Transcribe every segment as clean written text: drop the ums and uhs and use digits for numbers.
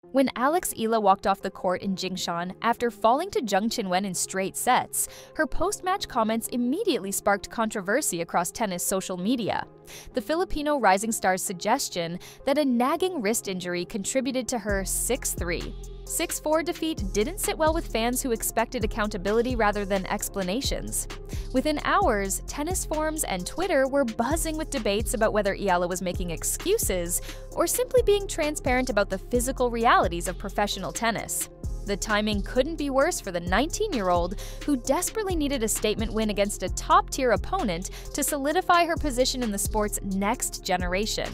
When Eala walked off the court in Jingshan after falling to Zheng Qinwen in straight sets, her post-match comments immediately sparked controversy across tennis social media. The Filipino rising star's suggestion that a nagging wrist injury contributed to her 6-3, 6-4 defeat didn't sit well with fans who expected accountability rather than explanations. Within hours, tennis forums and Twitter were buzzing with debates about whether Eala was making excuses or simply being transparent about the physical realities of professional tennis. The timing couldn't be worse for the 19-year-old, who desperately needed a statement win against a top-tier opponent to solidify her position in the sport's next generation.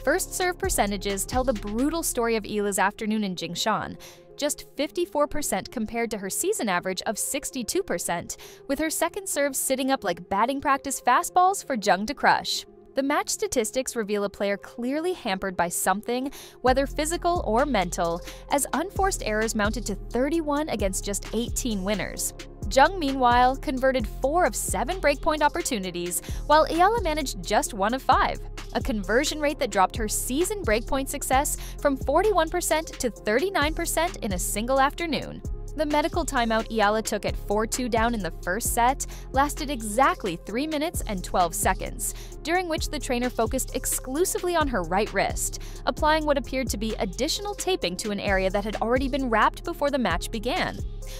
First serve percentages tell the brutal story of Eala's afternoon in Jingshan, just 54% compared to her season average of 62%, with her second serve sitting up like batting practice fastballs for Zheng to crush. The match statistics reveal a player clearly hampered by something, whether physical or mental, as unforced errors mounted to 31 against just 18 winners. Zheng, meanwhile, converted 4 of 7 breakpoint opportunities, while Eala managed just 1 of 5, a conversion rate that dropped her season breakpoint success from 41% to 39% in a single afternoon. The medical timeout Eala took at 4-2 down in the first set lasted exactly 3 minutes and 12 seconds, during which the trainer focused exclusively on her right wrist, applying what appeared to be additional taping to an area that had already been wrapped before the match began.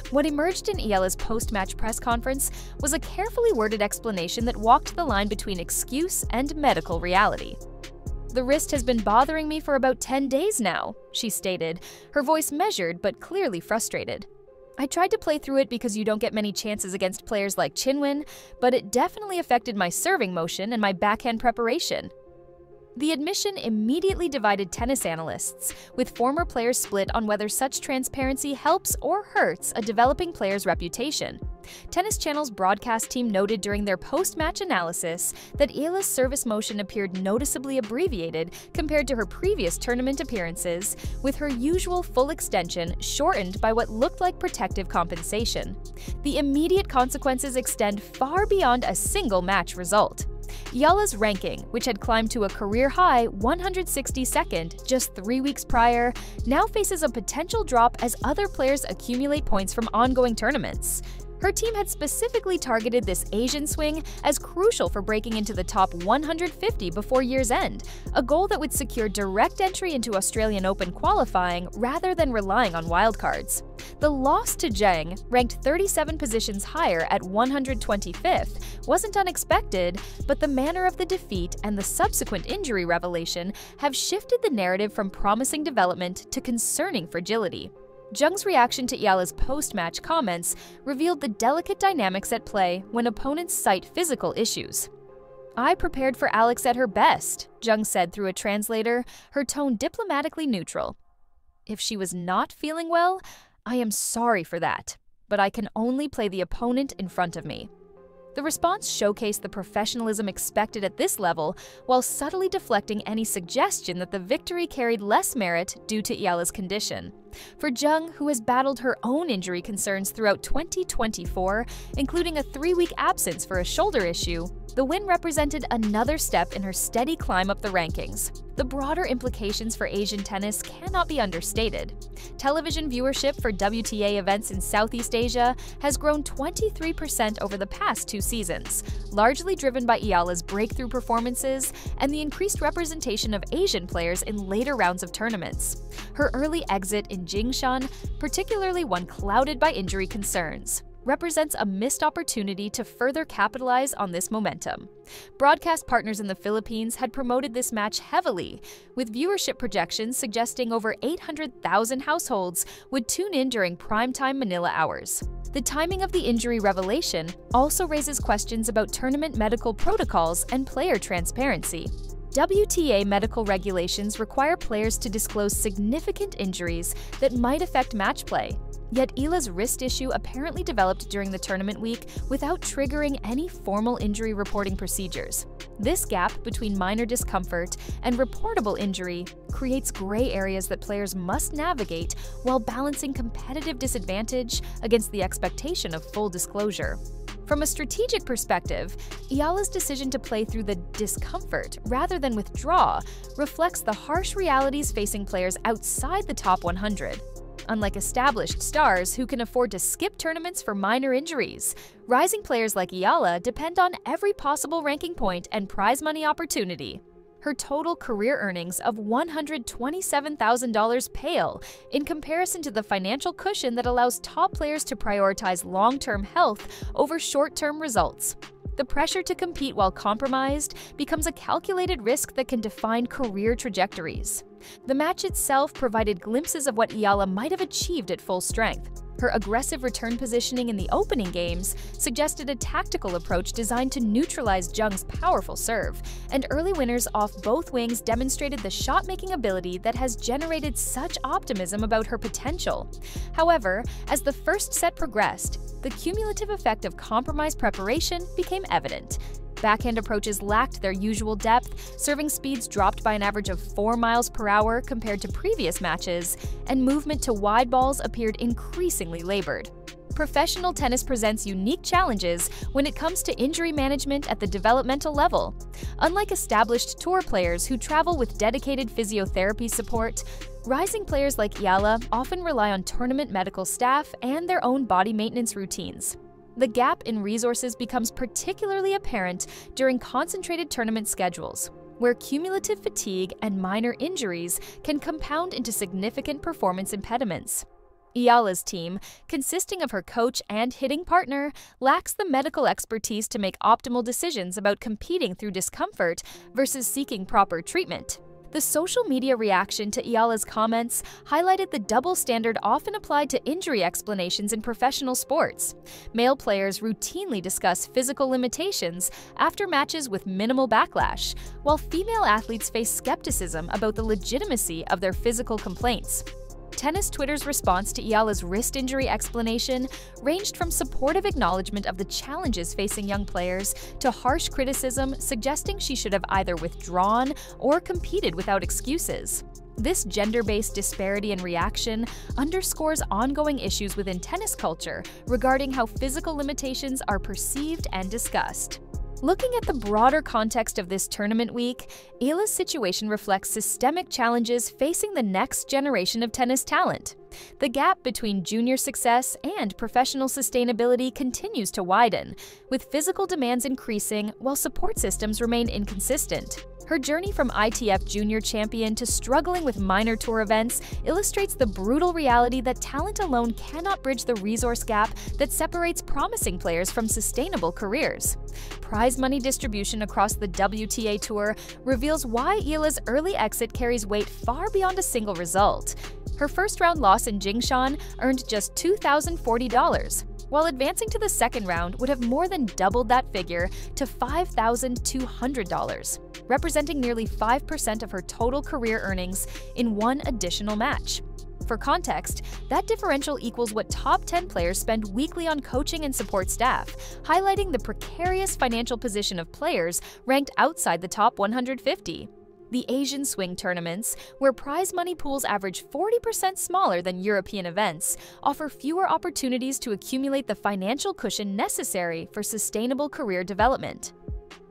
What emerged in Eala's post-match press conference was a carefully worded explanation that walked the line between excuse and medical reality. "The wrist has been bothering me for about 10 days now," she stated, her voice measured but clearly frustrated. "I tried to play through it because you don't get many chances against players like Qinwen, but it definitely affected my serving motion and my backhand preparation." The admission immediately divided tennis analysts, with former players split on whether such transparency helps or hurts a developing player's reputation. Tennis Channel's broadcast team noted during their post-match analysis that Eala's service motion appeared noticeably abbreviated compared to her previous tournament appearances, with her usual full extension shortened by what looked like protective compensation. The immediate consequences extend far beyond a single match result. Eala's ranking, which had climbed to a career-high 162nd just 3 weeks prior, now faces a potential drop as other players accumulate points from ongoing tournaments. Her team had specifically targeted this Asian swing as crucial for breaking into the top 150 before year's end, a goal that would secure direct entry into Australian Open qualifying rather than relying on wildcards. The loss to Zheng, ranked 37 positions higher at 125th, wasn't unexpected, but the manner of the defeat and the subsequent injury revelation have shifted the narrative from promising development to concerning fragility. Zheng's reaction to Eala's post-match comments revealed the delicate dynamics at play when opponents cite physical issues. "I prepared for Alex at her best," Zheng said through a translator, her tone diplomatically neutral. "If she was not feeling well, I am sorry for that, but I can only play the opponent in front of me." The response showcased the professionalism expected at this level, while subtly deflecting any suggestion that the victory carried less merit due to Eala's condition. For Zheng, who has battled her own injury concerns throughout 2024, including a 3-week absence for a shoulder issue, the win represented another step in her steady climb up the rankings. The broader implications for Asian tennis cannot be understated. Television viewership for WTA events in Southeast Asia has grown 23% over the past 2 seasons, largely driven by Eala's breakthrough performances and the increased representation of Asian players in later rounds of tournaments. Her early exit in Jingshan, particularly one clouded by injury concerns, represents a missed opportunity to further capitalize on this momentum. Broadcast partners in the Philippines had promoted this match heavily, with viewership projections suggesting over 800,000 households would tune in during primetime Manila hours. The timing of the injury revelation also raises questions about tournament medical protocols and player transparency. WTA medical regulations require players to disclose significant injuries that might affect match play. Yet Eala's wrist issue apparently developed during the tournament week without triggering any formal injury reporting procedures. This gap between minor discomfort and reportable injury creates gray areas that players must navigate while balancing competitive disadvantage against the expectation of full disclosure. From a strategic perspective, Eala's decision to play through the discomfort rather than withdraw reflects the harsh realities facing players outside the top 100. Unlike established stars who can afford to skip tournaments for minor injuries, rising players like Eala depend on every possible ranking point and prize money opportunity. Her total career earnings of $127,000 pale in comparison to the financial cushion that allows top players to prioritize long-term health over short-term results. The pressure to compete while compromised becomes a calculated risk that can define career trajectories. The match itself provided glimpses of what Eala might have achieved at full strength. Her aggressive return positioning in the opening games suggested a tactical approach designed to neutralize Zheng's powerful serve, and early winners off both wings demonstrated the shot-making ability that has generated such optimism about her potential. However, as the first set progressed, the cumulative effect of compromised preparation became evident. Backhand approaches lacked their usual depth, serving speeds dropped by an average of 4 miles per hour compared to previous matches, and movement to wide balls appeared increasingly labored. Professional tennis presents unique challenges when it comes to injury management at the developmental level. Unlike established tour players who travel with dedicated physiotherapy support, rising players like Eala often rely on tournament medical staff and their own body maintenance routines. The gap in resources becomes particularly apparent during concentrated tournament schedules, where cumulative fatigue and minor injuries can compound into significant performance impediments. Eala's team, consisting of her coach and hitting partner, lacks the medical expertise to make optimal decisions about competing through discomfort versus seeking proper treatment. The social media reaction to Eala's comments highlighted the double standard often applied to injury explanations in professional sports. Male players routinely discuss physical limitations after matches with minimal backlash, while female athletes face skepticism about the legitimacy of their physical complaints. Tennis Twitter's response to Eala's wrist injury explanation ranged from supportive acknowledgement of the challenges facing young players to harsh criticism suggesting she should have either withdrawn or competed without excuses. This gender-based disparity in reaction underscores ongoing issues within tennis culture regarding how physical limitations are perceived and discussed. Looking at the broader context of this tournament week, Eala's situation reflects systemic challenges facing the next generation of tennis talent. The gap between junior success and professional sustainability continues to widen, with physical demands increasing while support systems remain inconsistent. Her journey from ITF junior champion to struggling with minor tour events illustrates the brutal reality that talent alone cannot bridge the resource gap that separates promising players from sustainable careers. Prize money distribution across the WTA Tour reveals why Eala's early exit carries weight far beyond a single result. Her first-round loss in Jingshan earned just $2,040, while advancing to the second round would have more than doubled that figure to $5,200, representing nearly 5% of her total career earnings in one additional match. For context, that differential equals what top 10 players spend weekly on coaching and support staff, highlighting the precarious financial position of players ranked outside the top 150. The Asian swing tournaments, where prize money pools average 40% smaller than European events, offer fewer opportunities to accumulate the financial cushion necessary for sustainable career development.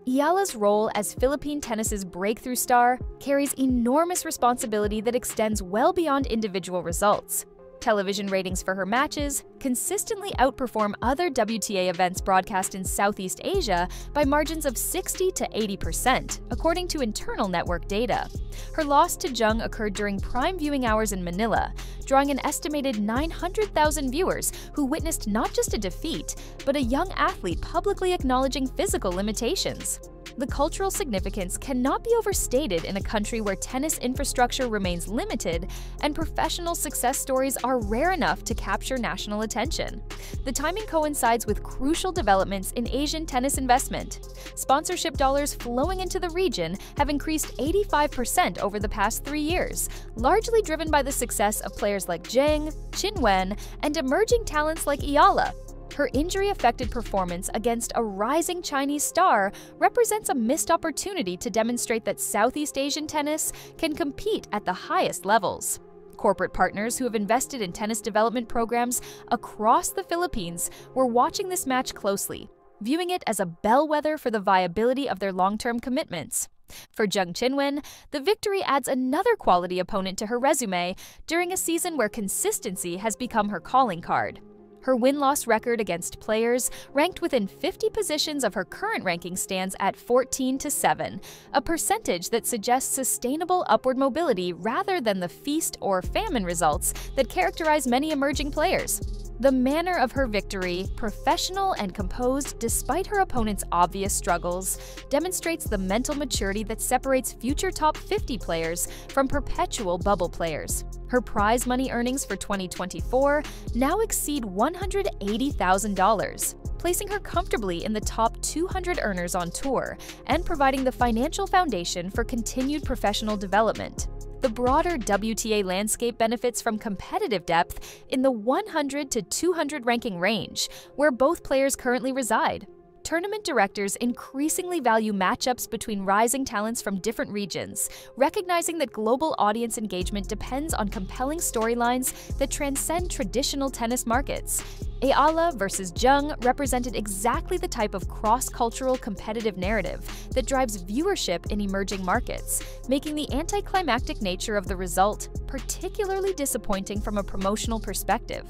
Eala's role as Philippine tennis's breakthrough star carries enormous responsibility that extends well beyond individual results. Television ratings for her matches consistently outperform other WTA events broadcast in Southeast Asia by margins of 60 to 80%, according to internal network data. Her loss to Zheng occurred during prime viewing hours in Manila, drawing an estimated 900,000 viewers who witnessed not just a defeat, but a young athlete publicly acknowledging physical limitations. The cultural significance cannot be overstated in a country where tennis infrastructure remains limited and professional success stories are rare enough to capture national attention. The timing coincides with crucial developments in Asian tennis investment. Sponsorship dollars flowing into the region have increased 85% over the past 3 years, largely driven by the success of players like Zheng Qinwen and emerging talents like Eala. Her injury-affected performance against a rising Chinese star represents a missed opportunity to demonstrate that Southeast Asian tennis can compete at the highest levels. Corporate partners who have invested in tennis development programs across the Philippines were watching this match closely, viewing it as a bellwether for the viability of their long-term commitments. For Zheng Qinwen, the victory adds another quality opponent to her resume during a season where consistency has become her calling card. Her win-loss record against players ranked within 50 positions of her current ranking stands at 14-7, a percentage that suggests sustainable upward mobility rather than the feast or famine results that characterize many emerging players. The manner of her victory, professional and composed despite her opponent's obvious struggles, demonstrates the mental maturity that separates future top 50 players from perpetual bubble players. Her prize money earnings for 2024 now exceed $180,000, placing her comfortably in the top 200 earners on tour and providing the financial foundation for continued professional development. The broader WTA landscape benefits from competitive depth in the 100 to 200 ranking range, where both players currently reside. Tournament directors increasingly value matchups between rising talents from different regions, recognizing that global audience engagement depends on compelling storylines that transcend traditional tennis markets. Eala versus Zheng represented exactly the type of cross-cultural competitive narrative that drives viewership in emerging markets, making the anticlimactic nature of the result particularly disappointing from a promotional perspective.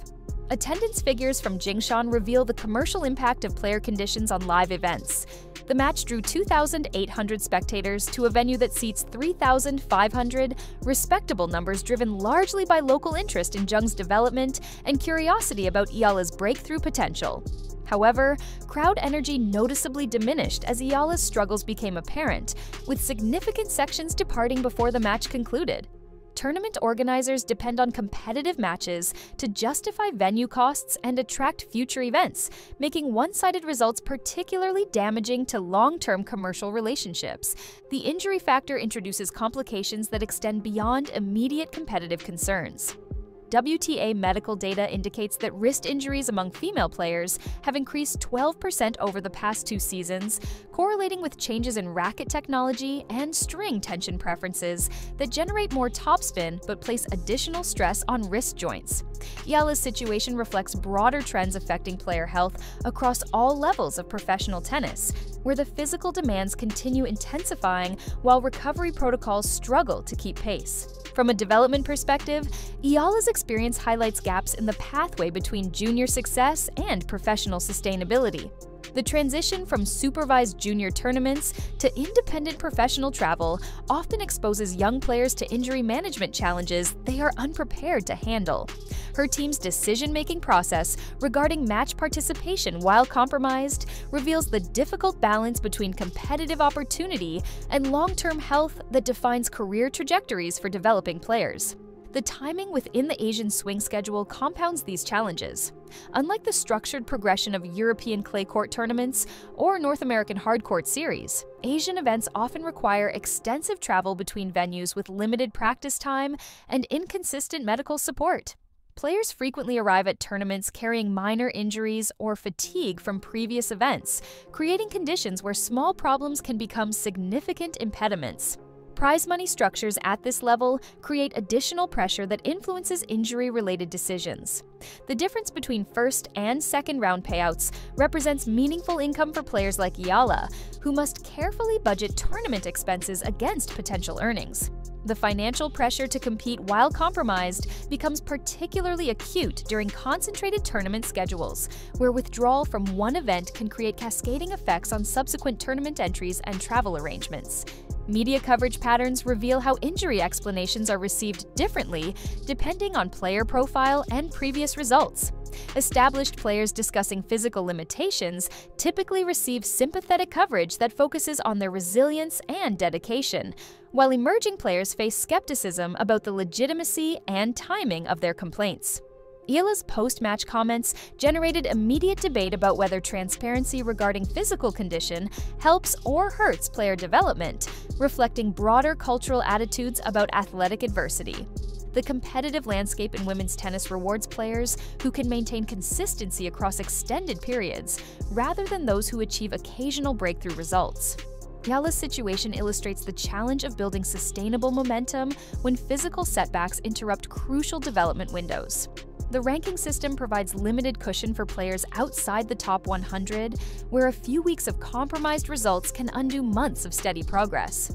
Attendance figures from Jingshan reveal the commercial impact of player conditions on live events. The match drew 2,800 spectators to a venue that seats 3,500, respectable numbers driven largely by local interest in Zheng's development and curiosity about Eala's breakthrough potential. However, crowd energy noticeably diminished as Eala's struggles became apparent, with significant sections departing before the match concluded. Tournament organizers depend on competitive matches to justify venue costs and attract future events, making one-sided results particularly damaging to long-term commercial relationships. The injury factor introduces complications that extend beyond immediate competitive concerns. WTA medical data indicates that wrist injuries among female players have increased 12% over the past 2 seasons, correlating with changes in racket technology and string tension preferences that generate more topspin but place additional stress on wrist joints. Eala's situation reflects broader trends affecting player health across all levels of professional tennis, where the physical demands continue intensifying while recovery protocols struggle to keep pace. From a development perspective, Eala's experience highlights gaps in the pathway between junior success and professional sustainability. The transition from supervised junior tournaments to independent professional travel often exposes young players to injury management challenges they are unprepared to handle. Her team's decision-making process regarding match participation while compromised reveals the difficult balance between competitive opportunity and long-term health that defines career trajectories for developing players. The timing within the Asian swing schedule compounds these challenges. Unlike the structured progression of European clay court tournaments or North American hardcourt series, Asian events often require extensive travel between venues with limited practice time and inconsistent medical support. Players frequently arrive at tournaments carrying minor injuries or fatigue from previous events, creating conditions where small problems can become significant impediments. Prize money structures at this level create additional pressure that influences injury-related decisions. The difference between first and second round payouts represents meaningful income for players like Eala, who must carefully budget tournament expenses against potential earnings. The financial pressure to compete while compromised becomes particularly acute during concentrated tournament schedules, where withdrawal from one event can create cascading effects on subsequent tournament entries and travel arrangements. Media coverage patterns reveal how injury explanations are received differently depending on player profile and previous results. Established players discussing physical limitations typically receive sympathetic coverage that focuses on their resilience and dedication, while emerging players face skepticism about the legitimacy and timing of their complaints. Eala's post-match comments generated immediate debate about whether transparency regarding physical condition helps or hurts player development, reflecting broader cultural attitudes about athletic adversity. The competitive landscape in women's tennis rewards players who can maintain consistency across extended periods, rather than those who achieve occasional breakthrough results. Eala's situation illustrates the challenge of building sustainable momentum when physical setbacks interrupt crucial development windows. The ranking system provides limited cushion for players outside the top 100, where a few weeks of compromised results can undo months of steady progress.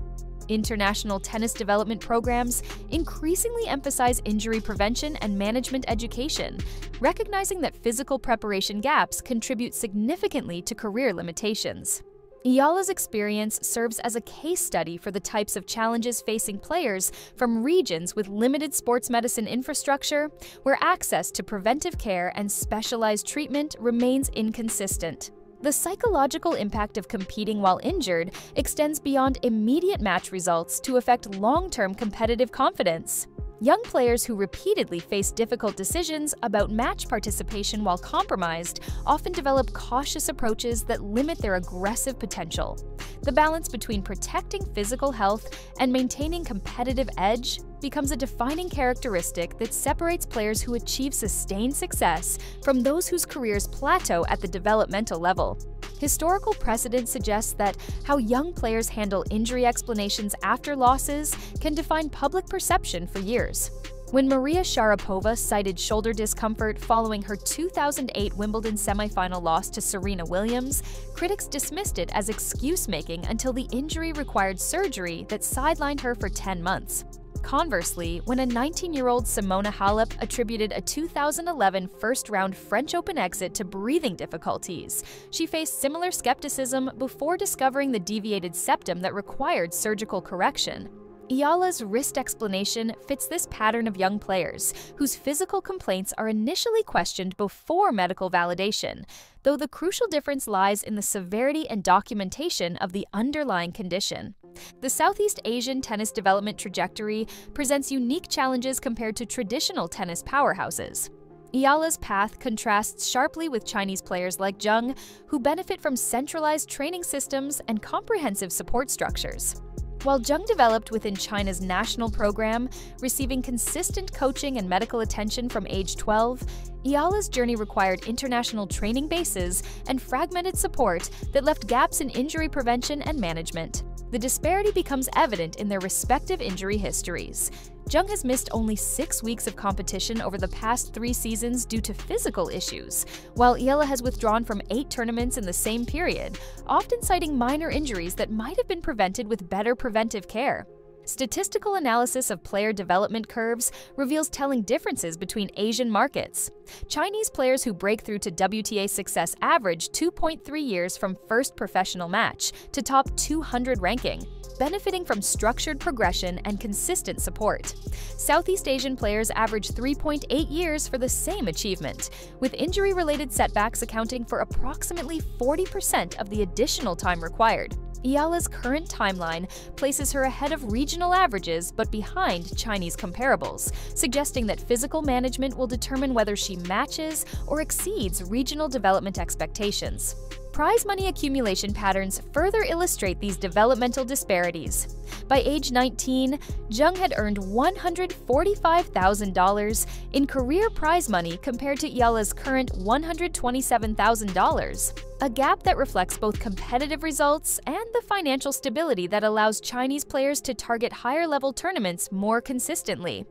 International tennis development programs increasingly emphasize injury prevention and management education, recognizing that physical preparation gaps contribute significantly to career limitations. Eala's experience serves as a case study for the types of challenges facing players from regions with limited sports medicine infrastructure, where access to preventive care and specialized treatment remains inconsistent. The psychological impact of competing while injured extends beyond immediate match results to affect long-term competitive confidence. Young players who repeatedly face difficult decisions about match participation while compromised often develop cautious approaches that limit their aggressive potential. The balance between protecting physical health and maintaining competitive edge becomes a defining characteristic that separates players who achieve sustained success from those whose careers plateau at the developmental level. Historical precedent suggests that how young players handle injury explanations after losses can define public perception for years. When Maria Sharapova cited shoulder discomfort following her 2008 Wimbledon semifinal loss to Serena Williams, critics dismissed it as excuse-making until the injury required surgery that sidelined her for 10 months. Conversely, when a 19-year-old Simona Halep attributed a 2011 first-round French Open exit to breathing difficulties, she faced similar skepticism before discovering the deviated septum that required surgical correction. Eala's wrist explanation fits this pattern of young players, whose physical complaints are initially questioned before medical validation, though the crucial difference lies in the severity and documentation of the underlying condition. The Southeast Asian tennis development trajectory presents unique challenges compared to traditional tennis powerhouses. Eala's path contrasts sharply with Chinese players like Zheng, who benefit from centralized training systems and comprehensive support structures. While Zheng developed within China's national program, receiving consistent coaching and medical attention from age 12, Eala's journey required international training bases and fragmented support that left gaps in injury prevention and management. The disparity becomes evident in their respective injury histories. Zheng has missed only 6 weeks of competition over the past 3 seasons due to physical issues, while Eala has withdrawn from 8 tournaments in the same period, often citing minor injuries that might have been prevented with better preventive care. Statistical analysis of player development curves reveals telling differences between Asian markets. Chinese players who break through to WTA success average 2.3 years from first professional match to top 200 ranking, benefiting from structured progression and consistent support. Southeast Asian players average 3.8 years for the same achievement, with injury-related setbacks accounting for approximately 40% of the additional time required. Eala's current timeline places her ahead of regional averages but behind Chinese comparables, suggesting that physical management will determine whether she matches or exceeds regional development expectations. Prize money accumulation patterns further illustrate these developmental disparities. By age 19, Zheng had earned $145,000 in career prize money compared to Eala's current $127,000, a gap that reflects both competitive results and the financial stability that allows Chinese players to target higher-level tournaments more consistently.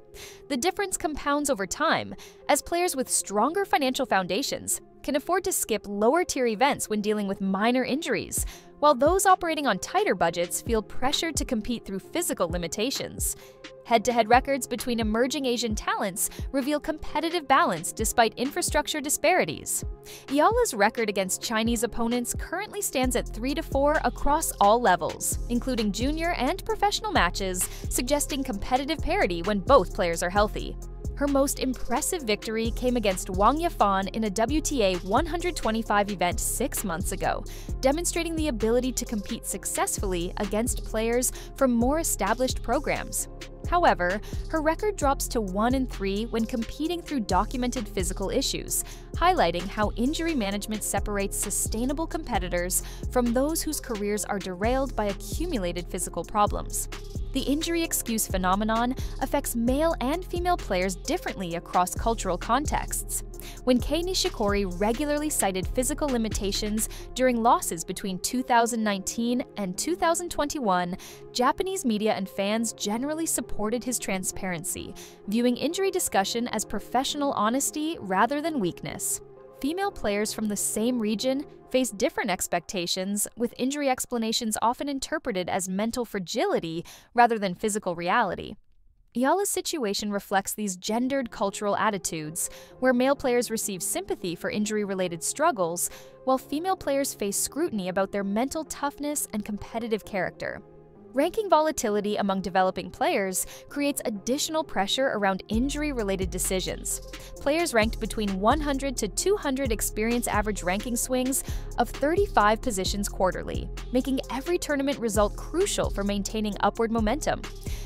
The difference compounds over time, as players with stronger financial foundations can afford to skip lower-tier events when dealing with minor injuries, while those operating on tighter budgets feel pressured to compete through physical limitations. Head-to-head records between emerging Asian talents reveal competitive balance despite infrastructure disparities. Eala's record against Chinese opponents currently stands at 3-4 across all levels, including junior and professional matches, suggesting competitive parity when both players are healthy. Her most impressive victory came against Wang Yafan in a WTA 125 event 6 months ago, demonstrating the ability to compete successfully against players from more established programs. However, her record drops to 1-3 when competing through documented physical issues, highlighting how injury management separates sustainable competitors from those whose careers are derailed by accumulated physical problems. The injury excuse phenomenon affects male and female players differently across cultural contexts. When Kei Nishikori regularly cited physical limitations during losses between 2019 and 2021, Japanese media and fans generally supported his transparency, viewing injury discussion as professional honesty rather than weakness. Female players from the same region face different expectations, with injury explanations often interpreted as mental fragility rather than physical reality. Eala's situation reflects these gendered cultural attitudes, where male players receive sympathy for injury-related struggles, while female players face scrutiny about their mental toughness and competitive character. Ranking volatility among developing players creates additional pressure around injury-related decisions. Players ranked between 100 to 200 experience average ranking swings of 35 positions quarterly, making every tournament result crucial for maintaining upward momentum.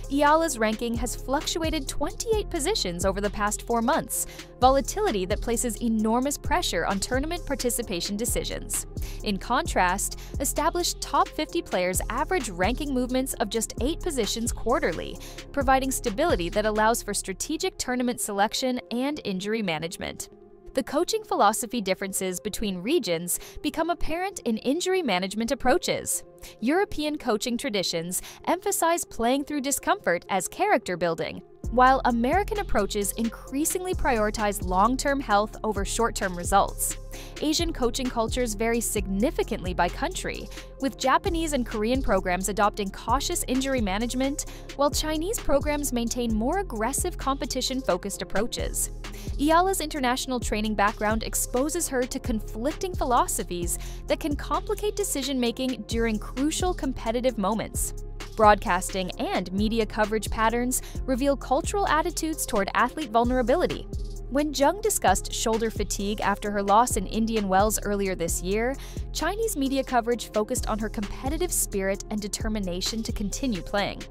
Eala's ranking has fluctuated 28 positions over the past 4 months, volatility that places enormous pressure on tournament participation decisions. In contrast, established top 50 players average ranking movements of just 8 positions quarterly, providing stability that allows for strategic tournament selection and injury management. The coaching philosophy differences between regions become apparent in injury management approaches. European coaching traditions emphasize playing through discomfort as character building, while American approaches increasingly prioritize long-term health over short-term results. Asian coaching cultures vary significantly by country, with Japanese and Korean programs adopting cautious injury management, while Chinese programs maintain more aggressive competition-focused approaches. Eala's international training background exposes her to conflicting philosophies that can complicate decision-making during crucial competitive moments. Broadcasting and media coverage patterns reveal cultural attitudes toward athlete vulnerability. When Zheng discussed shoulder fatigue after her loss in Indian Wells earlier this year, Chinese media coverage focused on her competitive spirit and determination to continue playing.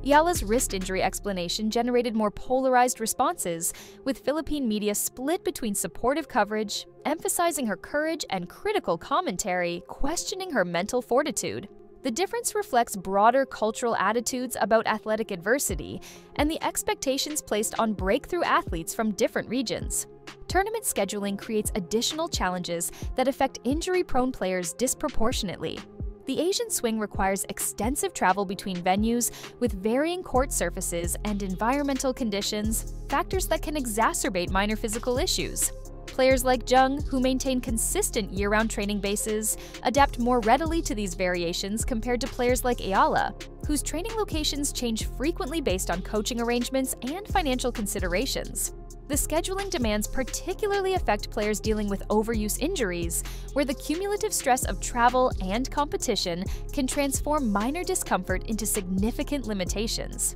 Eala's wrist injury explanation generated more polarized responses, with Philippine media split between supportive coverage, emphasizing her courage, and critical commentary, questioning her mental fortitude. The difference reflects broader cultural attitudes about athletic adversity and the expectations placed on breakthrough athletes from different regions. Tournament scheduling creates additional challenges that affect injury-prone players disproportionately. The Asian swing requires extensive travel between venues with varying court surfaces and environmental conditions, factors that can exacerbate minor physical issues. Players like Zheng, who maintain consistent year-round training bases, adapt more readily to these variations compared to players like Eala, whose training locations change frequently based on coaching arrangements and financial considerations. The scheduling demands particularly affect players dealing with overuse injuries, where the cumulative stress of travel and competition can transform minor discomfort into significant limitations.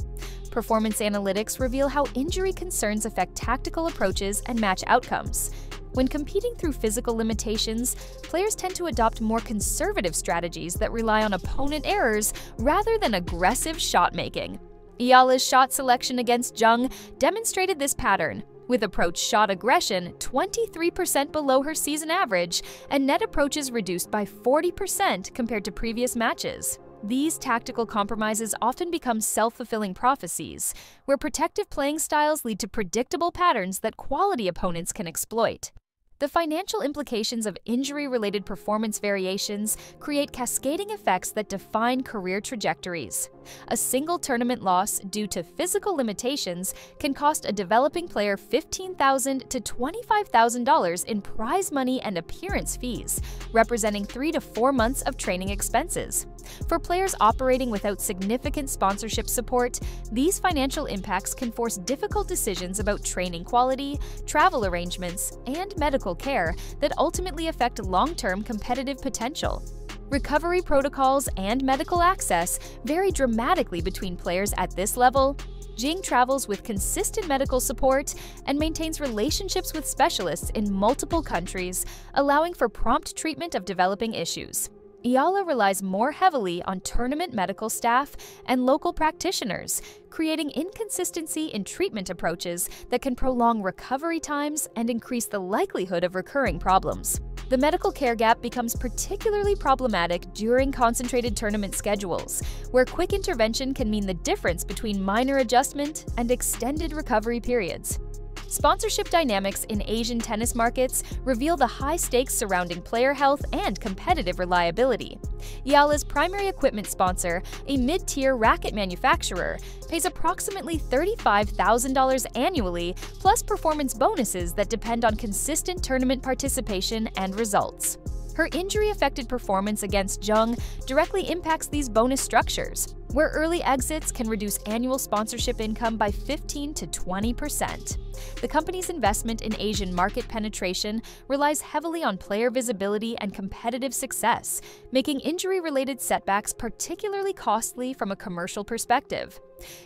Performance analytics reveal how injury concerns affect tactical approaches and match outcomes. When competing through physical limitations, players tend to adopt more conservative strategies that rely on opponent errors rather than aggressive shot-making. Eala's shot selection against Zheng demonstrated this pattern, with approach shot aggression 23% below her season average and net approaches reduced by 40% compared to previous matches. These tactical compromises often become self-fulfilling prophecies, where protective playing styles lead to predictable patterns that quality opponents can exploit. The financial implications of injury-related performance variations create cascading effects that define career trajectories. A single tournament loss due to physical limitations can cost a developing player $15,000 to $25,000 in prize money and appearance fees, representing 3 to 4 months of training expenses. For players operating without significant sponsorship support, these financial impacts can force difficult decisions about training quality, travel arrangements, and medical care that ultimately affect long-term competitive potential. Recovery protocols and medical access vary dramatically between players at this level. Jing travels with consistent medical support and maintains relationships with specialists in multiple countries, allowing for prompt treatment of developing issues. Eala relies more heavily on tournament medical staff and local practitioners, creating inconsistency in treatment approaches that can prolong recovery times and increase the likelihood of recurring problems. The medical care gap becomes particularly problematic during concentrated tournament schedules, where quick intervention can mean the difference between minor adjustment and extended recovery periods. Sponsorship dynamics in Asian tennis markets reveal the high stakes surrounding player health and competitive reliability. Eala's primary equipment sponsor, a mid-tier racket manufacturer, pays approximately $35,000 annually, plus performance bonuses that depend on consistent tournament participation and results. Her injury-affected performance against Zheng directly impacts these bonus structures, where early exits can reduce annual sponsorship income by 15 to 20%. The company's investment in Asian market penetration relies heavily on player visibility and competitive success, making injury-related setbacks particularly costly from a commercial perspective.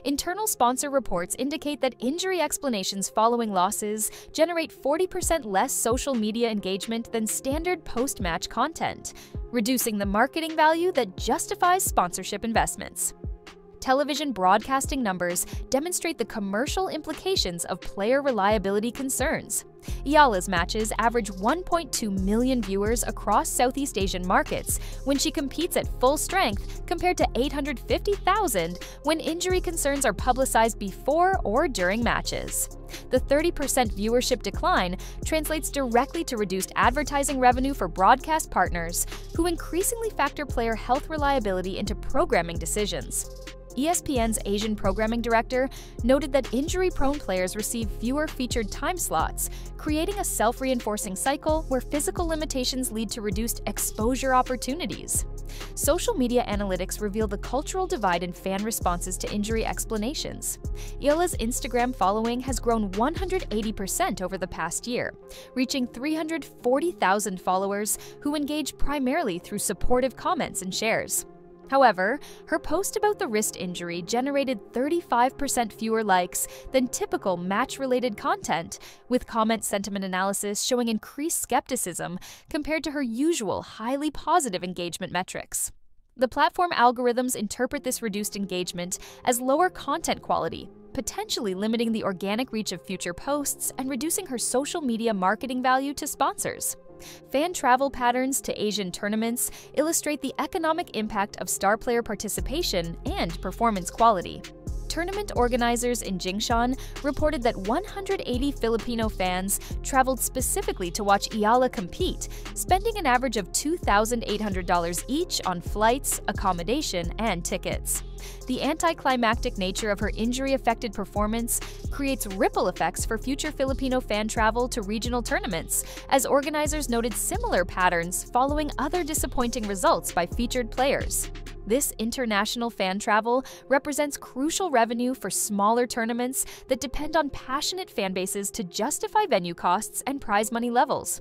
Internal sponsor reports indicate that injury explanations following losses generate 40% less social media engagement than standard post-match content, reducing the marketing value that justifies sponsorship investments. Television broadcasting numbers demonstrate the commercial implications of player reliability concerns. Eala's matches average 1.2 million viewers across Southeast Asian markets when she competes at full strength, compared to 850,000 when injury concerns are publicized before or during matches. The 30% viewership decline translates directly to reduced advertising revenue for broadcast partners, who increasingly factor player health reliability into programming decisions. ESPN's Asian programming director noted that injury-prone players receive fewer featured time slots, creating a self-reinforcing cycle where physical limitations lead to reduced exposure opportunities. Social media analytics reveal the cultural divide in fan responses to injury explanations. Eala's Instagram following has grown 180% over the past year, reaching 340,000 followers who engage primarily through supportive comments and shares. However, her post about the wrist injury generated 35% fewer likes than typical match-related content, with comment sentiment analysis showing increased skepticism compared to her usual highly positive engagement metrics. The platform algorithms interpret this reduced engagement as lower content quality, potentially limiting the organic reach of future posts and reducing her social media marketing value to sponsors. Fan travel patterns to Asian tournaments illustrate the economic impact of star player participation and performance quality. Tournament organizers in Jingshan reported that 180 Filipino fans traveled specifically to watch Eala compete, spending an average of $2,800 each on flights, accommodation, and tickets. The anticlimactic nature of her injury-affected performance creates ripple effects for future Filipino fan travel to regional tournaments, as organizers noted similar patterns following other disappointing results by featured players. This international fan travel represents crucial revenue for smaller tournaments that depend on passionate fan bases to justify venue costs and prize money levels.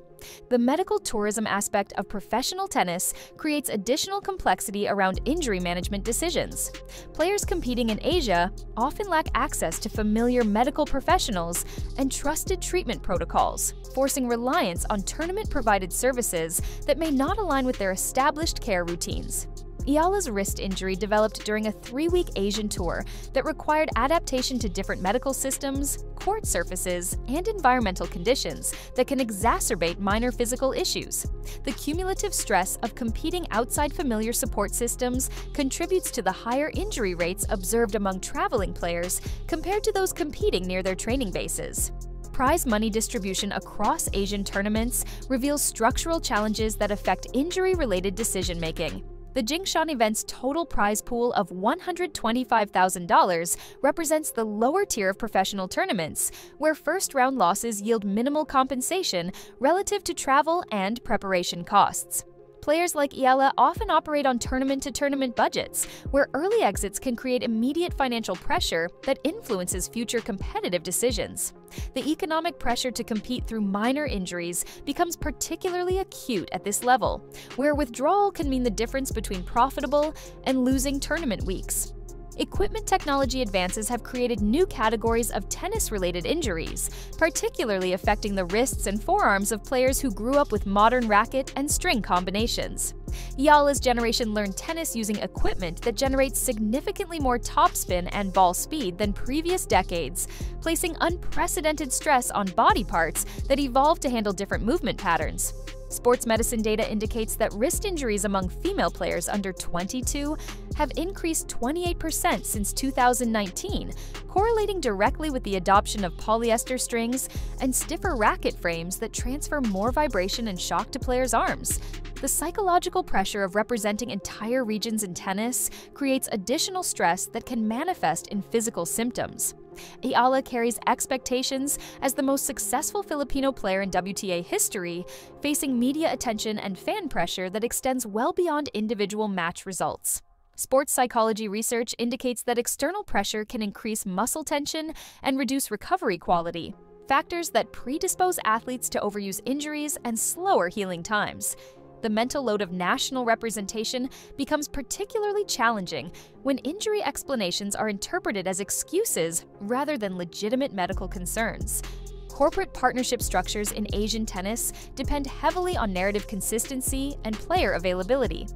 The medical tourism aspect of professional tennis creates additional complexity around injury management decisions. Players competing in Asia often lack access to familiar medical professionals and trusted treatment protocols, forcing reliance on tournament-provided services that may not align with their established care routines. Eala's wrist injury developed during a 3-week Asian tour that required adaptation to different medical systems, court surfaces, and environmental conditions that can exacerbate minor physical issues. The cumulative stress of competing outside familiar support systems contributes to the higher injury rates observed among traveling players compared to those competing near their training bases. Prize money distribution across Asian tournaments reveals structural challenges that affect injury-related decision-making. The Jingshan event's total prize pool of $125,000 represents the lower tier of professional tournaments, where first-round losses yield minimal compensation relative to travel and preparation costs. Players like Eala often operate on tournament-to-tournament budgets, where early exits can create immediate financial pressure that influences future competitive decisions. The economic pressure to compete through minor injuries becomes particularly acute at this level, where withdrawal can mean the difference between profitable and losing tournament weeks. Equipment technology advances have created new categories of tennis-related injuries, particularly affecting the wrists and forearms of players who grew up with modern racket and string combinations. Eala's generation learned tennis using equipment that generates significantly more topspin and ball speed than previous decades, placing unprecedented stress on body parts that evolved to handle different movement patterns. Sports medicine data indicates that wrist injuries among female players under 22 have increased 28% since 2019, correlating directly with the adoption of polyester strings and stiffer racket frames that transfer more vibration and shock to players' arms. The psychological pressure of representing entire regions in tennis creates additional stress that can manifest in physical symptoms. Eala carries expectations as the most successful Filipino player in WTA history, facing media attention and fan pressure that extends well beyond individual match results. Sports psychology research indicates that external pressure can increase muscle tension and reduce recovery quality, factors that predispose athletes to overuse injuries and slower healing times. The mental load of national representation becomes particularly challenging when injury explanations are interpreted as excuses rather than legitimate medical concerns. Corporate partnership structures in Asian tennis depend heavily on narrative consistency and player availability.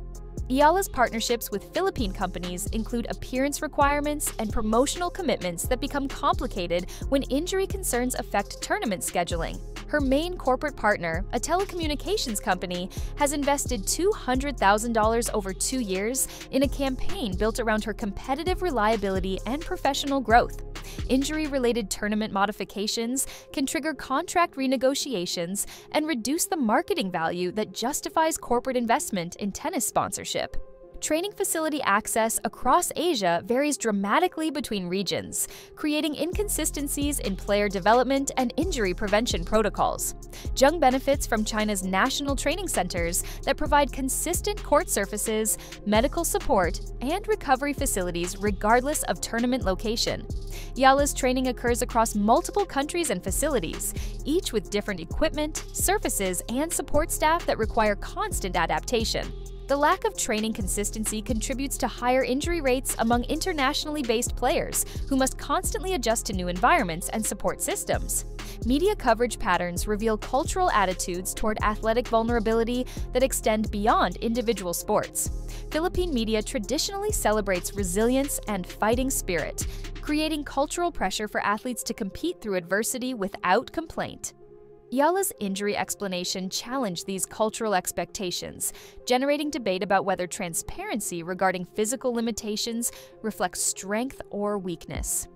Eala's partnerships with Philippine companies include appearance requirements and promotional commitments that become complicated when injury concerns affect tournament scheduling. Her main corporate partner, a telecommunications company, has invested $200,000 over 2 years in a campaign built around her competitive reliability and professional growth. Injury-related tournament modifications can trigger contract renegotiations and reduce the marketing value that justifies corporate investment in tennis sponsorship. Training facility access across Asia varies dramatically between regions, creating inconsistencies in player development and injury prevention protocols. Zheng benefits from China's national training centers that provide consistent court surfaces, medical support, and recovery facilities regardless of tournament location. Eala's training occurs across multiple countries and facilities, each with different equipment, surfaces, and support staff that require constant adaptation. The lack of training consistency contributes to higher injury rates among internationally based players who must constantly adjust to new environments and support systems. Media coverage patterns reveal cultural attitudes toward athletic vulnerability that extend beyond individual sports. Philippine media traditionally celebrates resilience and fighting spirit, creating cultural pressure for athletes to compete through adversity without complaint. Eala's injury explanation challenged these cultural expectations, generating debate about whether transparency regarding physical limitations reflects strength or weakness.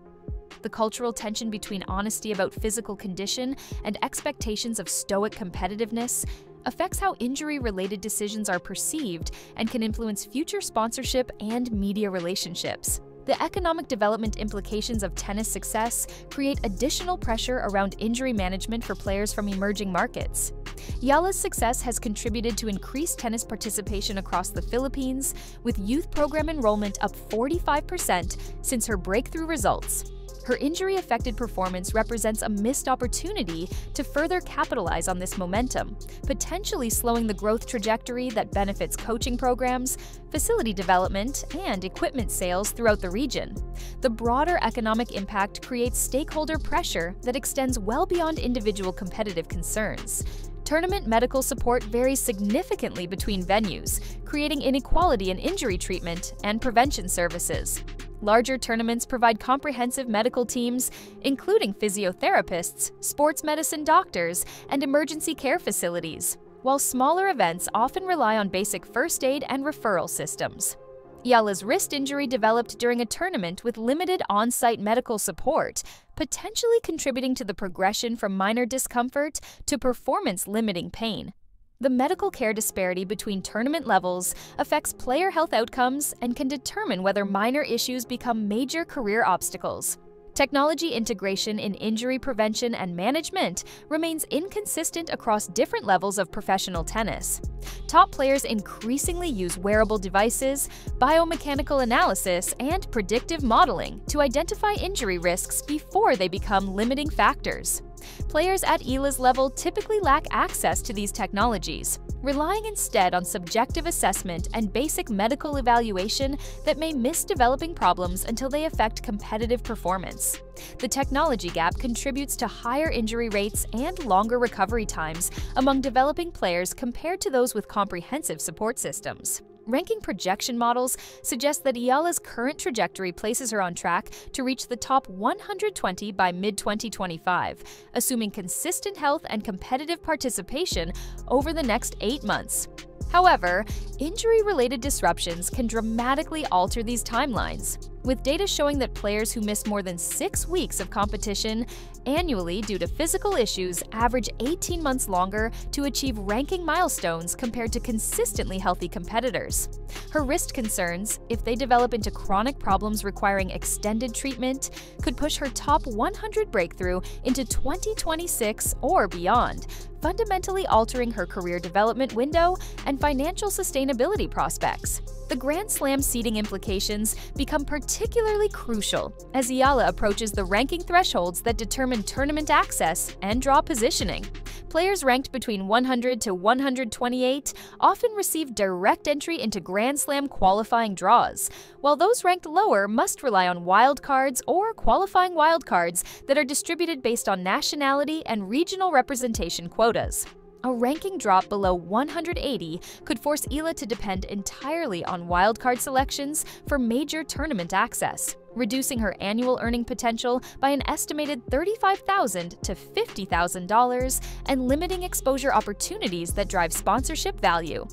The cultural tension between honesty about physical condition and expectations of stoic competitiveness affects how injury-related decisions are perceived and can influence future sponsorship and media relationships. The economic development implications of tennis success create additional pressure around injury management for players from emerging markets. Eala's success has contributed to increased tennis participation across the Philippines, with youth program enrollment up 45% since her breakthrough results. Her injury-affected performance represents a missed opportunity to further capitalize on this momentum, potentially slowing the growth trajectory that benefits coaching programs, facility development, and equipment sales throughout the region. The broader economic impact creates stakeholder pressure that extends well beyond individual competitive concerns. Tournament medical support varies significantly between venues, creating inequality in injury treatment and prevention services. Larger tournaments provide comprehensive medical teams, including physiotherapists, sports medicine doctors, and emergency care facilities, while smaller events often rely on basic first aid and referral systems. Eala's wrist injury developed during a tournament with limited on-site medical support, potentially contributing to the progression from minor discomfort to performance-limiting pain. The medical care disparity between tournament levels affects player health outcomes and can determine whether minor issues become major career obstacles. Technology integration in injury prevention and management remains inconsistent across different levels of professional tennis. Top players increasingly use wearable devices, biomechanical analysis, and predictive modeling to identify injury risks before they become limiting factors. Players at Eala's level typically lack access to these technologies, relying instead on subjective assessment and basic medical evaluation that may miss developing problems until they affect competitive performance. The technology gap contributes to higher injury rates and longer recovery times among developing players compared to those with comprehensive support systems. Ranking projection models suggest that Eala's current trajectory places her on track to reach the top 120 by mid-2025, assuming consistent health and competitive participation over the next 8 months. However, injury-related disruptions can dramatically alter these timelines, with data showing that players who miss more than 6 weeks of competition annually due to physical issues average 18 months longer to achieve ranking milestones compared to consistently healthy competitors. Her wrist concerns, if they develop into chronic problems requiring extended treatment, could push her top 100 breakthrough into 2026 or beyond, fundamentally altering her career development window and financial sustainability prospects. The Grand Slam seeding implications become particularly crucial as Eala approaches the ranking thresholds that determine tournament access and draw positioning. Players ranked between 100 to 128 often receive direct entry into Grand Slam qualifying draws, while those ranked lower must rely on wildcards or qualifying wildcards that are distributed based on nationality and regional representation quotas. A ranking drop below 180 could force Eala to depend entirely on wildcard selections for major tournament access, reducing her annual earning potential by an estimated $35,000 to $50,000 and limiting exposure opportunities that drive sponsorship value.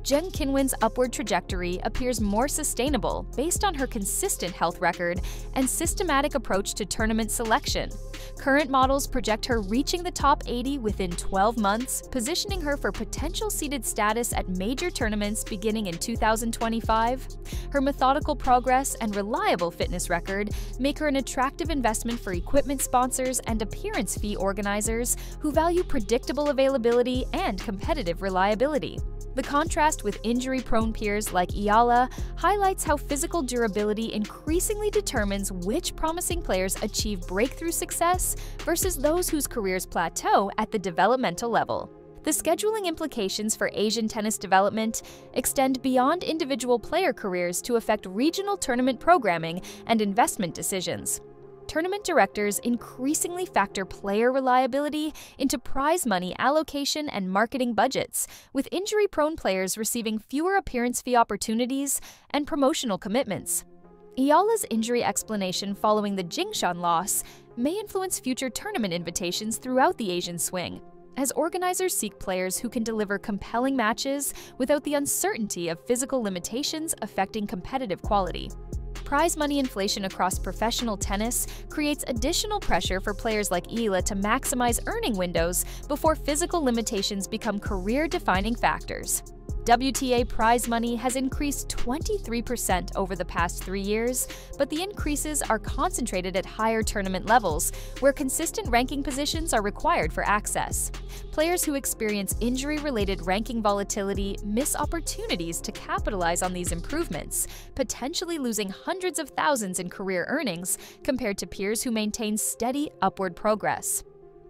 Zheng Qinwen's upward trajectory appears more sustainable based on her consistent health record and systematic approach to tournament selection. Current models project her reaching the top 80 within 12 months, positioning her for potential seeded status at major tournaments beginning in 2025. Her methodical progress and reliable fitness record make her an attractive investment for equipment sponsors and appearance fee organizers who value predictable availability and competitive reliability. The contrast with injury-prone peers like Eala highlights how physical durability increasingly determines which promising players achieve breakthrough success versus those whose careers plateau at the developmental level. The scheduling implications for Asian tennis development extend beyond individual player careers to affect regional tournament programming and investment decisions. Tournament directors increasingly factor player reliability into prize money allocation and marketing budgets, with injury-prone players receiving fewer appearance fee opportunities and promotional commitments. Eala's injury explanation following the Jingshan loss may influence future tournament invitations throughout the Asian swing, as organizers seek players who can deliver compelling matches without the uncertainty of physical limitations affecting competitive quality. Prize money inflation across professional tennis creates additional pressure for players like Eala to maximize earning windows before physical limitations become career-defining factors. WTA prize money has increased 23% over the past 3 years, but the increases are concentrated at higher tournament levels, where consistent ranking positions are required for access. Players who experience injury-related ranking volatility miss opportunities to capitalize on these improvements, potentially losing hundreds of thousands in career earnings compared to peers who maintain steady upward progress.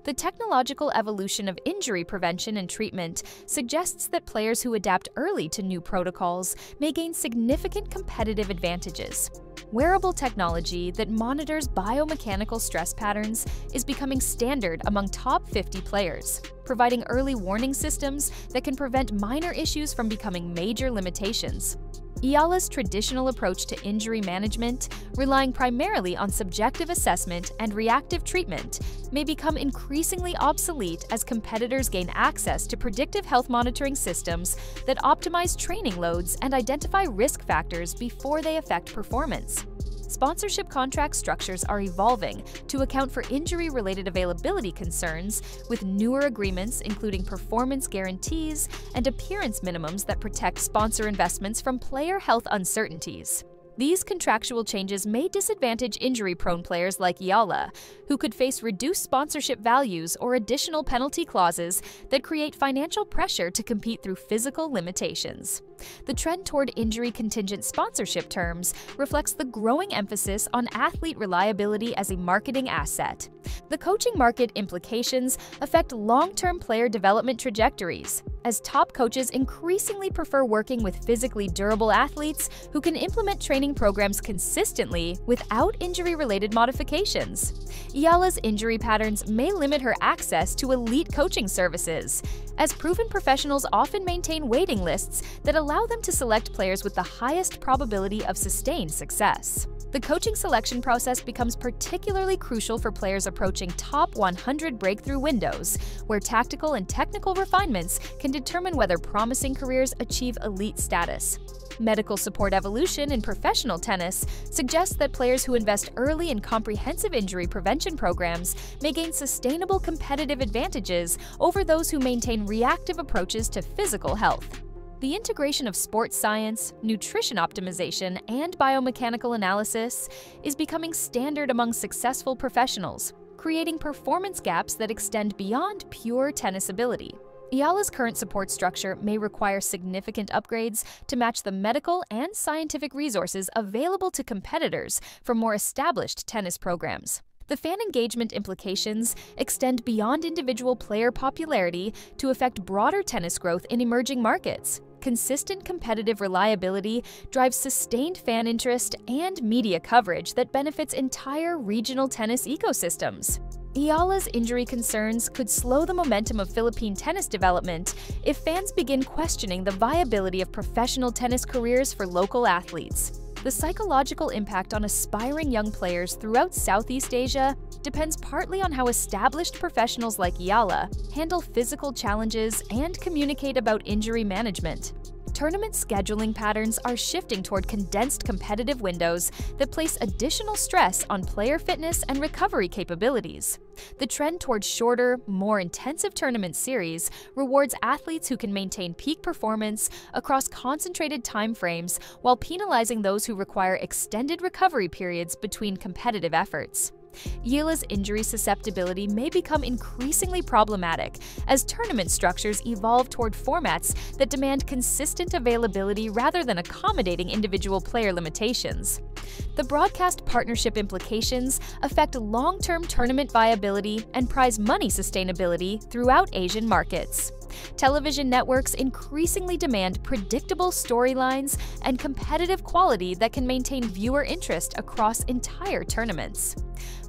The technological evolution of injury prevention and treatment suggests that players who adapt early to new protocols may gain significant competitive advantages. Wearable technology that monitors biomechanical stress patterns is becoming standard among top 50 players, providing early warning systems that can prevent minor issues from becoming major limitations. Eala's traditional approach to injury management, relying primarily on subjective assessment and reactive treatment, may become increasingly obsolete as competitors gain access to predictive health monitoring systems that optimize training loads and identify risk factors before they affect performance. Sponsorship contract structures are evolving to account for injury-related availability concerns, with newer agreements including performance guarantees and appearance minimums that protect sponsor investments from player health uncertainties. These contractual changes may disadvantage injury-prone players like Eala, who could face reduced sponsorship values or additional penalty clauses that create financial pressure to compete through physical limitations. The trend toward injury-contingent sponsorship terms reflects the growing emphasis on athlete reliability as a marketing asset. The coaching market implications affect long-term player development trajectories. as top coaches increasingly prefer working with physically durable athletes who can implement training programs consistently without injury-related modifications. Eala's injury patterns may limit her access to elite coaching services, as proven professionals often maintain waiting lists that allow them to select players with the highest probability of sustained success. The coaching selection process becomes particularly crucial for players approaching top 100 breakthrough windows, where tactical and technical refinements can determine whether promising careers achieve elite status. Medical support evolution in professional tennis suggests that players who invest early in comprehensive injury prevention programs may gain sustainable competitive advantages over those who maintain reactive approaches to physical health. The integration of sports science, nutrition optimization, and biomechanical analysis is becoming standard among successful professionals, creating performance gaps that extend beyond pure tennis ability. Eala's current support structure may require significant upgrades to match the medical and scientific resources available to competitors from more established tennis programs. The fan engagement implications extend beyond individual player popularity to affect broader tennis growth in emerging markets. Consistent competitive reliability drives sustained fan interest and media coverage that benefits entire regional tennis ecosystems. Eala's injury concerns could slow the momentum of Philippine tennis development if fans begin questioning the viability of professional tennis careers for local athletes. The psychological impact on aspiring young players throughout Southeast Asia depends partly on how established professionals like Eala handle physical challenges and communicate about injury management. Tournament scheduling patterns are shifting toward condensed competitive windows that place additional stress on player fitness and recovery capabilities. The trend toward shorter, more intensive tournament series rewards athletes who can maintain peak performance across concentrated time frames while penalizing those who require extended recovery periods between competitive efforts. Eala's injury susceptibility may become increasingly problematic as tournament structures evolve toward formats that demand consistent availability rather than accommodating individual player limitations. The broadcast partnership implications affect long-term tournament viability and prize money sustainability throughout Asian markets. Television networks increasingly demand predictable storylines and competitive quality that can maintain viewer interest across entire tournaments.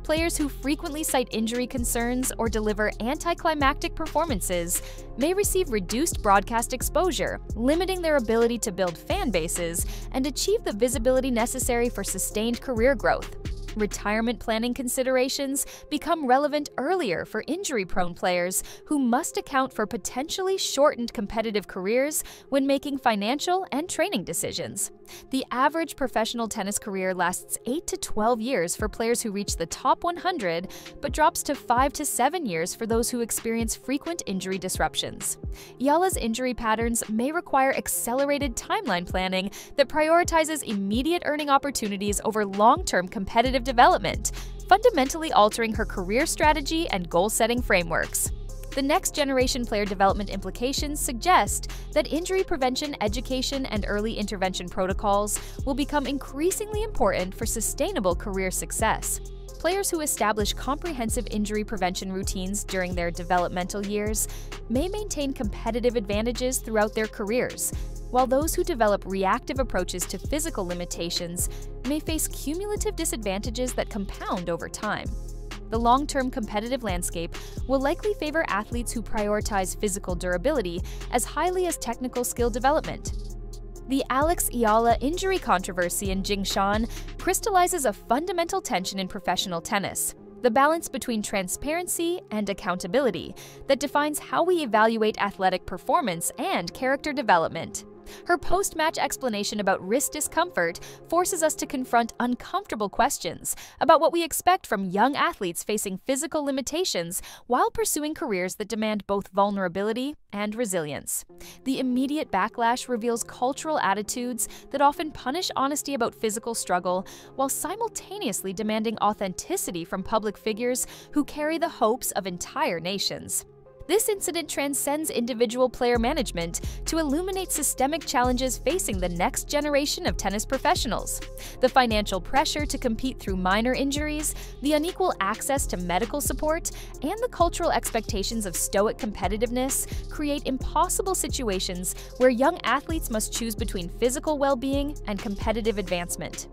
Players who frequently cite injury concerns or deliver anticlimactic performances may receive reduced broadcast exposure, limiting their ability to build fan bases and achieve the visibility necessary for sustained career growth. Retirement planning considerations become relevant earlier for injury-prone players who must account for potentially shortened competitive careers when making financial and training decisions. The average professional tennis career lasts 8 to 12 years for players who reach the top 100, but drops to 5 to 7 years for those who experience frequent injury disruptions. Eala's injury patterns may require accelerated timeline planning that prioritizes immediate earning opportunities over long-term competitive development, fundamentally altering her career strategy and goal-setting frameworks. The next-generation player development implications suggest that injury prevention education and early intervention protocols will become increasingly important for sustainable career success. Players who establish comprehensive injury prevention routines during their developmental years may maintain competitive advantages throughout their careers, while those who develop reactive approaches to physical limitations may face cumulative disadvantages that compound over time. The long-term competitive landscape will likely favor athletes who prioritize physical durability as highly as technical skill development. The Eala injury controversy in Jingshan crystallizes a fundamental tension in professional tennis: the balance between transparency and accountability that defines how we evaluate athletic performance and character development. Her post-match explanation about wrist discomfort forces us to confront uncomfortable questions about what we expect from young athletes facing physical limitations while pursuing careers that demand both vulnerability and resilience. The immediate backlash reveals cultural attitudes that often punish honesty about physical struggle while simultaneously demanding authenticity from public figures who carry the hopes of entire nations. This incident transcends individual player management to illuminate systemic challenges facing the next generation of tennis professionals. The financial pressure to compete through minor injuries, the unequal access to medical support, and the cultural expectations of stoic competitiveness create impossible situations where young athletes must choose between physical well-being and competitive advancement.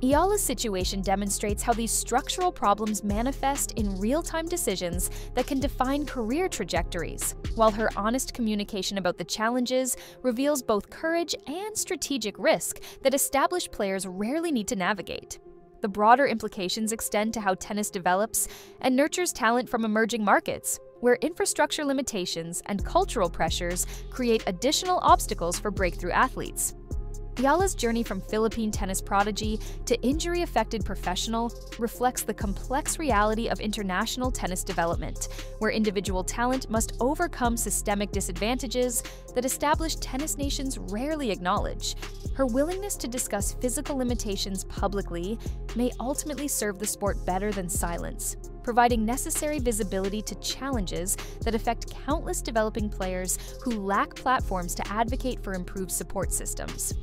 Eala's situation demonstrates how these structural problems manifest in real-time decisions that can define career trajectories, while her honest communication about the challenges reveals both courage and strategic risk that established players rarely need to navigate. The broader implications extend to how tennis develops and nurtures talent from emerging markets, where infrastructure limitations and cultural pressures create additional obstacles for breakthrough athletes. Eala's journey from Philippine tennis prodigy to injury-affected professional reflects the complex reality of international tennis development, where individual talent must overcome systemic disadvantages that established tennis nations rarely acknowledge. Her willingness to discuss physical limitations publicly may ultimately serve the sport better than silence, providing necessary visibility to challenges that affect countless developing players who lack platforms to advocate for improved support systems.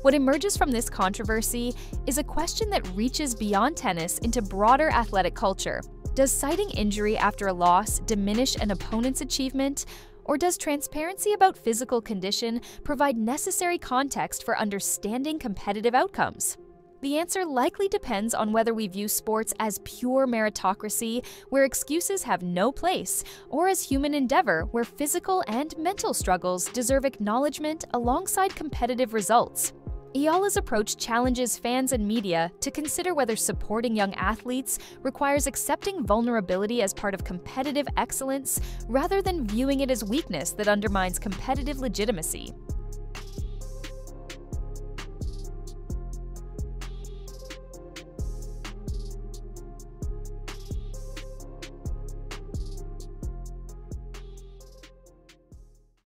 What emerges from this controversy is a question that reaches beyond tennis into broader athletic culture. Does citing injury after a loss diminish an opponent's achievement? Or does transparency about physical condition provide necessary context for understanding competitive outcomes? The answer likely depends on whether we view sports as pure meritocracy, where excuses have no place, or as human endeavor, where physical and mental struggles deserve acknowledgement alongside competitive results. Eala's approach challenges fans and media to consider whether supporting young athletes requires accepting vulnerability as part of competitive excellence rather than viewing it as weakness that undermines competitive legitimacy.